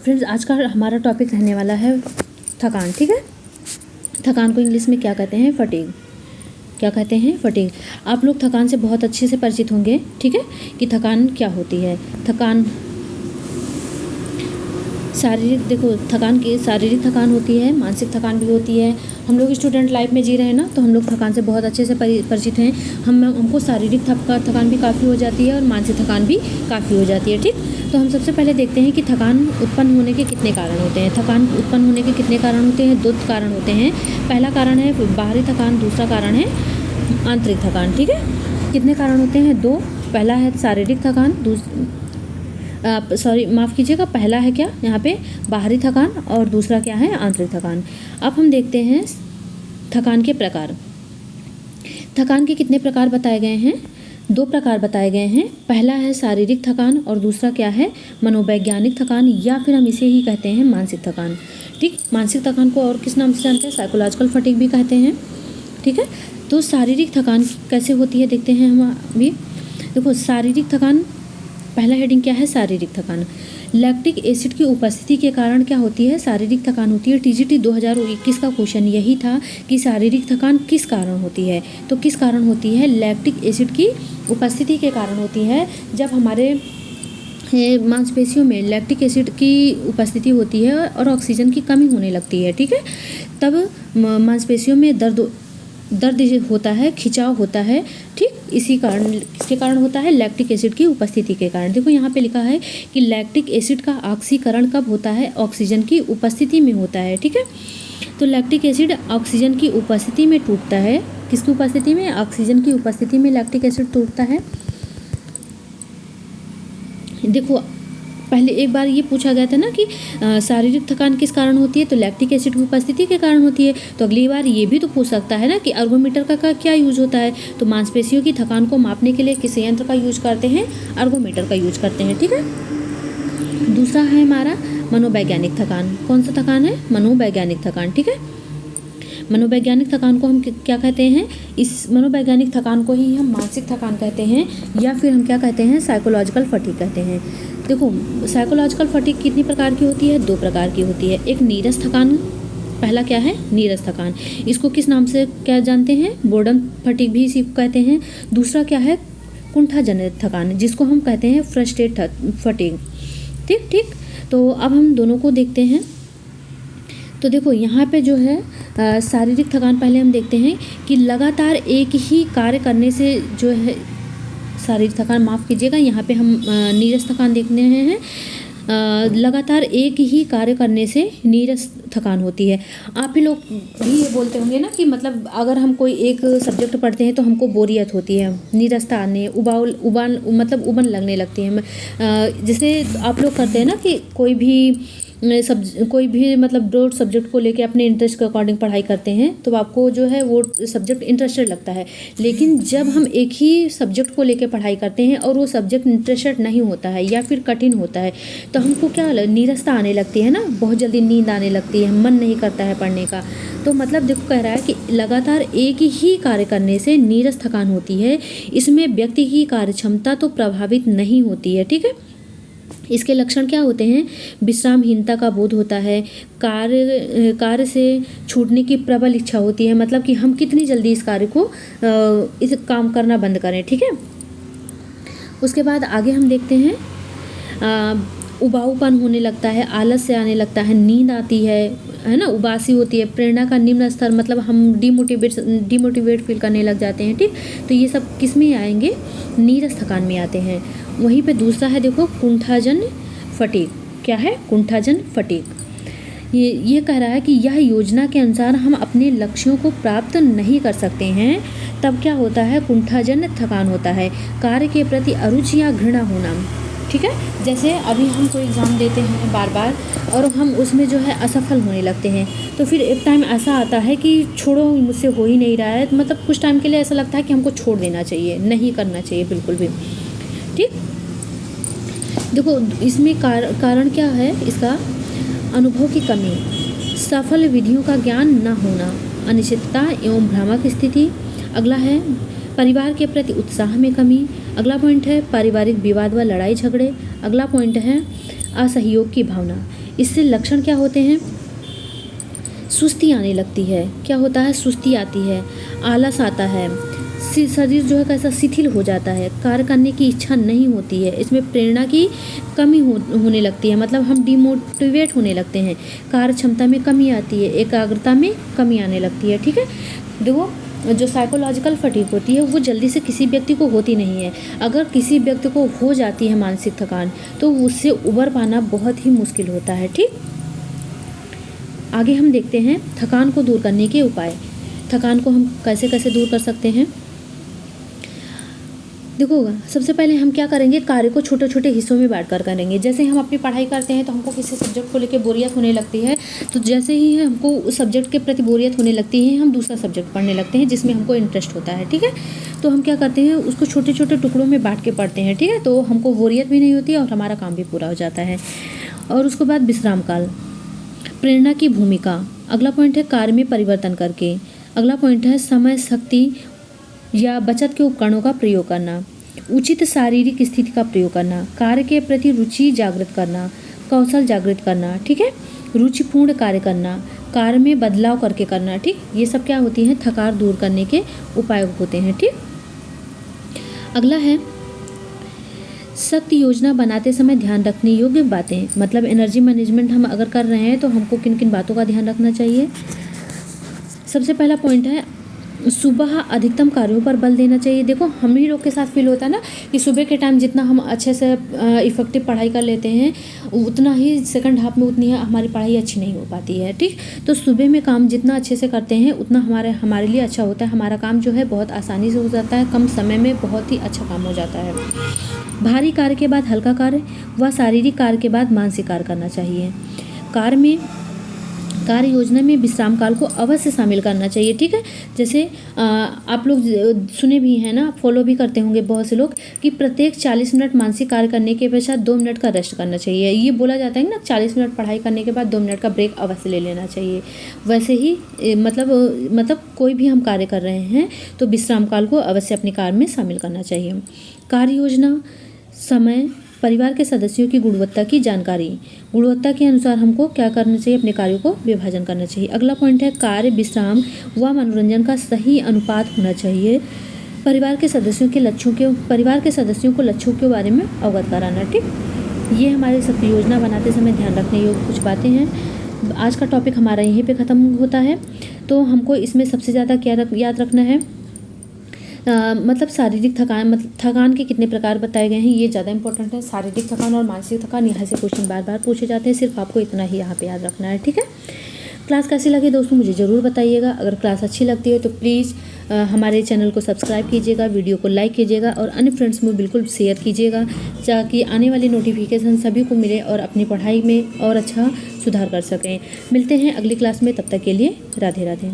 Friends, आज का हमारा टॉपिक रहने वाला है थकान। ठीक है, थकान को इंग्लिश में क्या कहते हैं? फटीग। क्या कहते हैं? फटीग। आप लोग थकान से बहुत अच्छे से परिचित होंगे, ठीक है, कि थकान क्या होती है। थकान शारीरिक, देखो थकान की शारीरिक थकान होती है, मानसिक थकान भी होती है। हम लोग स्टूडेंट लाइफ में जी रहे हैं ना, तो हम लोग थकान से बहुत अच्छे से परिचित हैं। हमको शारीरिक थकान भी काफ़ी हो जाती है और मानसिक थकान भी काफ़ी हो जाती है। ठीक, तो हम सबसे पहले देखते हैं कि थकान उत्पन्न होने के कितने कारण होते हैं। थकान उत्पन्न होने के कितने कारण होते हैं? 2 कारण होते हैं। पहला कारण है बाहरी थकान, दूसरा कारण है आंतरिक थकान। ठीक है, कितने कारण होते हैं? 2। पहला है शारीरिक थकान, माफ़ कीजिएगा, पहला है क्या यहाँ पे? बाहरी थकान, और दूसरा क्या है? आंतरिक थकान। अब हम देखते हैं थकान के प्रकार। थकान के कितने प्रकार बताए गए हैं? 2 प्रकार बताए गए हैं। पहला है शारीरिक थकान और दूसरा क्या है? मनोवैज्ञानिक थकान, या फिर हम इसे ही कहते हैं मानसिक थकान। ठीक, मानसिक थकान को और किस नाम से जानते हैं? साइकोलॉजिकल फटीग भी कहते हैं। ठीक है, तो शारीरिक थकान कैसे होती है देखते हैं हम अभी। देखो, शारीरिक थकान, पहला हेडिंग क्या है? शारीरिक थकान। लैक्टिक एसिड की उपस्थिति के कारण क्या होती है? शारीरिक थकान होती है। टीजीटी 2021 का क्वेश्चन यही था कि शारीरिक थकान किस कारण होती है। तो किस कारण होती है? लैक्टिक एसिड की उपस्थिति के कारण होती है। जब हमारे मांसपेशियों में लैक्टिक एसिड की उपस्थिति होती है और ऑक्सीजन की कमी होने लगती है, ठीक है, तब मांसपेशियों में दर्द होता है, खिंचाव होता है। ठीक, इसके कारण होता है लैक्टिक एसिड की उपस्थिति के कारण। देखो यहाँ पे लिखा है कि लैक्टिक एसिड का ऑक्सीकरण कब होता है? ऑक्सीजन की उपस्थिति में होता है। ठीक है, तो लैक्टिक एसिड ऑक्सीजन की उपस्थिति में टूटता है। किसकी उपस्थिति में? ऑक्सीजन की उपस्थिति में लैक्टिक एसिड टूटता है। देखो, पहले एक बार ये पूछा गया था ना कि शारीरिक थकान किस कारण होती है, तो लैक्टिक एसिड की उपस्थिति के कारण होती है। तो अगली बार ये भी तो पूछ सकता है ना कि अर्गोमीटर का क्या यूज होता है। तो मांसपेशियों की थकान को मापने के लिए किस यंत्र का यूज करते हैं? अर्गोमीटर का यूज करते हैं। ठीक है, दूसरा है हमारा मनोवैज्ञानिक थकान। कौन सा थकान है? मनोवैज्ञानिक थकान। ठीक है, मनोवैज्ञानिक थकान को हम क्या कहते हैं? इस मनोवैज्ञानिक थकान को ही हम मानसिक थकान कहते हैं, या फिर हम क्या कहते हैं? साइकोलॉजिकल फटीग कहते हैं। देखो, साइकोलॉजिकल फटीग कितनी प्रकार की होती है? 2 प्रकार की होती है। एक नीरस थकान, पहला क्या है? नीरस थकान। इसको किस नाम से क्या जानते हैं? बोर्डम फटीग भी इसी को कहते हैं। दूसरा क्या है? कुंठाजनित थकान, जिसको हम कहते हैं फ्रस्ट्रेट फटीग। ठीक, तो अब हम दोनों को देखते हैं। तो देखो यहाँ पे जो है शारीरिक थकान, पहले हम देखते हैं कि लगातार एक ही कार्य करने से जो है शारीरिक थकान, माफ़ कीजिएगा, यहाँ पे हम नीरस थकान देखने हैं। लगातार एक ही कार्य करने से नीरस थकान होती है। आप ही लोग भी ये बोलते होंगे ना कि मतलब अगर हम कोई एक सब्जेक्ट पढ़ते हैं तो हमको बोरियत होती है, नीरसता आने, उबन लगने लगती है। जैसे आप लोग करते हैं ना कि कोई भी मतलब 2 सब्जेक्ट को लेके अपने इंटरेस्ट के अकॉर्डिंग पढ़ाई करते हैं, तो आपको जो है वो सब्जेक्ट इंटरेस्टेड लगता है। लेकिन जब हम एक ही सब्जेक्ट को लेके पढ़ाई करते हैं और वो सब्जेक्ट इंटरेस्टेड नहीं होता है या फिर कठिन होता है, तो हमको क्या नीरसता आने लगती है ना, बहुत जल्दी नींद आने लगती है, मन नहीं करता है पढ़ने का। तो मतलब देखो, कह रहा है कि लगातार एक ही कार्य करने से नीरस थकान होती है। इसमें व्यक्ति की कार्यक्षमता तो प्रभावित नहीं होती है। ठीक है, इसके लक्षण क्या होते हैं? विश्रामहीनता का बोध होता है, कार्य से छूटने की प्रबल इच्छा होती है, मतलब कि हम कितनी जल्दी इस कार्य को इस काम करना बंद करें। ठीक है, उसके बाद आगे हम देखते हैं उबाऊपन होने लगता है, आलस से आने लगता है, नींद आती है ना, उबासी होती है, प्रेरणा का निम्न स्तर, मतलब हम डिमोटिवेट फील करने लग जाते हैं। ठीक, तो ये सब किस में आएंगे? नीरस थकान में आते हैं। वहीं पे दूसरा है, देखो, कुंठाजन फटीग। क्या है? कुंठाजन फटीग। ये कह रहा है कि यह योजना के अनुसार हम अपने लक्ष्यों को प्राप्त नहीं कर सकते हैं, तब क्या होता है? कुंठाजन थकान होता है। कार्य के प्रति अरुचि या घृणा होना। ठीक है, जैसे अभी हम कोई एग्ज़ाम देते हैं बार बार और हम उसमें जो है असफल होने लगते हैं, तो फिर एक टाइम ऐसा आता है कि छोड़ो, मुझसे हो ही नहीं रहा है, मतलब कुछ टाइम के लिए ऐसा लगता है कि हमको छोड़ देना चाहिए, नहीं करना चाहिए बिल्कुल भी। ठीक, देखो इसमें कारण क्या है इसका? अनुभव की कमी, सफल विधियों का ज्ञान न होना, अनिश्चितता एवं भ्रामक स्थिति। अगला है परिवार के प्रति उत्साह में कमी। अगला पॉइंट है पारिवारिक विवाद व लड़ाई झगड़े। अगला पॉइंट है असहयोग की भावना। इससे लक्षण क्या होते हैं? सुस्ती आने लगती है। क्या होता है? सुस्ती आती है, आलस आता है, शरीर जो है कैसा शिथिल हो जाता है, कार्य करने की इच्छा नहीं होती है, इसमें प्रेरणा की कमी होने लगती है, मतलब हम डिमोटिवेट होने लगते हैं, कार्य क्षमता में कमी आती है, एकाग्रता में कमी आने लगती है। ठीक है, देखो जो साइकोलॉजिकल फटीग होती है वो जल्दी से किसी व्यक्ति को होती नहीं है। अगर किसी व्यक्ति को हो जाती है मानसिक थकान तो उससे उबर पाना बहुत ही मुश्किल होता है। ठीक, आगे हम देखते हैं थकान को दूर करने के उपाय। थकान को हम कैसे कैसे दूर कर सकते हैं? देखो, सबसे पहले हम क्या करेंगे, कार्य को छोटे छोटे हिस्सों में बांट कर करेंगे। जैसे हम अपनी पढ़ाई करते हैं तो हमको किसी सब्जेक्ट को लेकर बोरियत होने लगती है, तो जैसे ही हमको उस सब्जेक्ट के प्रति बोरियत होने लगती है हम दूसरा सब्जेक्ट पढ़ने लगते हैं जिसमें हमको इंटरेस्ट होता है। ठीक है, तो हम क्या करते हैं, उसको छोटे छोटे टुकड़ों में बांट के पढ़ते हैं। ठीक है, तो हमको बोरियत भी नहीं होती है और हमारा काम भी पूरा हो जाता है। और उसके बाद विश्राम काल, प्रेरणा की भूमिका। अगला पॉइंट है कार्य में परिवर्तन करके। अगला पॉइंट है समय, शक्ति या बचत के उपकरणों का प्रयोग करना। उचित शारीरिक स्थिति का प्रयोग करना। कार्य के प्रति रुचि जागृत करना, कौशल जागृत करना। ठीक है, रुचिपूर्ण कार्य करना, कार्य में बदलाव करके करना। ठीक, ये सब क्या होती हैं, थकान दूर करने के उपाय होते हैं। ठीक, अगला है सख्त योजना बनाते समय ध्यान रखने योग्य बातें। मतलब एनर्जी मैनेजमेंट हम अगर कर रहे हैं तो हमको किन किन बातों का ध्यान रखना चाहिए? सबसे पहला पॉइंट है सुबह अधिकतम कार्यों पर बल देना चाहिए। देखो, हम ही लोग के साथ फील होता है ना कि सुबह के टाइम जितना हम अच्छे से इफेक्टिव पढ़ाई कर लेते हैं उतना ही सेकंड हाफ में उतनी हमारी पढ़ाई अच्छी नहीं हो पाती है। ठीक, तो सुबह में काम जितना अच्छे से करते हैं उतना हमारे लिए अच्छा होता है। हमारा काम जो है बहुत आसानी से हो जाता है, कम समय में बहुत ही अच्छा काम हो जाता है। भारी कार्य के बाद हल्का कार्य व शारीरिक कार्य के बाद मानसिक कार्य करना चाहिए। कार्य योजना में विश्राम काल को अवश्य शामिल करना चाहिए। ठीक है, जैसे आप लोग सुने भी हैं ना, फॉलो भी करते होंगे बहुत से लोग कि प्रत्येक 40 मिनट मानसिक कार्य करने के पश्चात 2 मिनट का रेस्ट करना चाहिए। ये बोला जाता है ना, 40 मिनट पढ़ाई करने के बाद 2 मिनट का ब्रेक अवश्य ले लेना चाहिए। वैसे ही मतलब कोई भी हम कार्य कर रहे हैं तो विश्राम काल को अवश्य अपने कार्य में शामिल करना चाहिए। कार्य योजना, समय, परिवार के सदस्यों की गुणवत्ता की जानकारी। गुणवत्ता के अनुसार हमको क्या करना चाहिए, अपने कार्यों को विभाजन करना चाहिए। अगला पॉइंट है कार्य, विश्राम व मनोरंजन का सही अनुपात होना चाहिए। परिवार के सदस्यों को लक्ष्यों के बारे में अवगत कराना। ठीक, ये हमारे सब योजना बनाते समय ध्यान रखने योग्य कुछ बातें हैं। आज का टॉपिक हमारा यहीं पे ख़त्म होता है। तो हमको इसमें सबसे ज़्यादा क्या याद रखना है, मतलब शारीरिक थकान, मतलब थकान के कितने प्रकार बताए गए हैं, ये ज़्यादा इंपॉर्टेंट है। शारीरिक थकान और मानसिक थकान, यहाँ से क्वेश्चन बार बार पूछे जाते हैं, सिर्फ आपको इतना ही यहाँ पे याद रखना है। ठीक है, क्लास कैसी लगी दोस्तों मुझे ज़रूर बताइएगा। अगर क्लास अच्छी लगती है तो प्लीज़ हमारे चैनल को सब्सक्राइब कीजिएगा, वीडियो को लाइक कीजिएगा और अन्य फ्रेंड्स में बिल्कुल शेयर कीजिएगा ताकि आने वाली नोटिफिकेशन सभी को मिले और अपनी पढ़ाई में और अच्छा सुधार कर सकें। मिलते हैं अगली क्लास में, तब तक के लिए राधे राधे।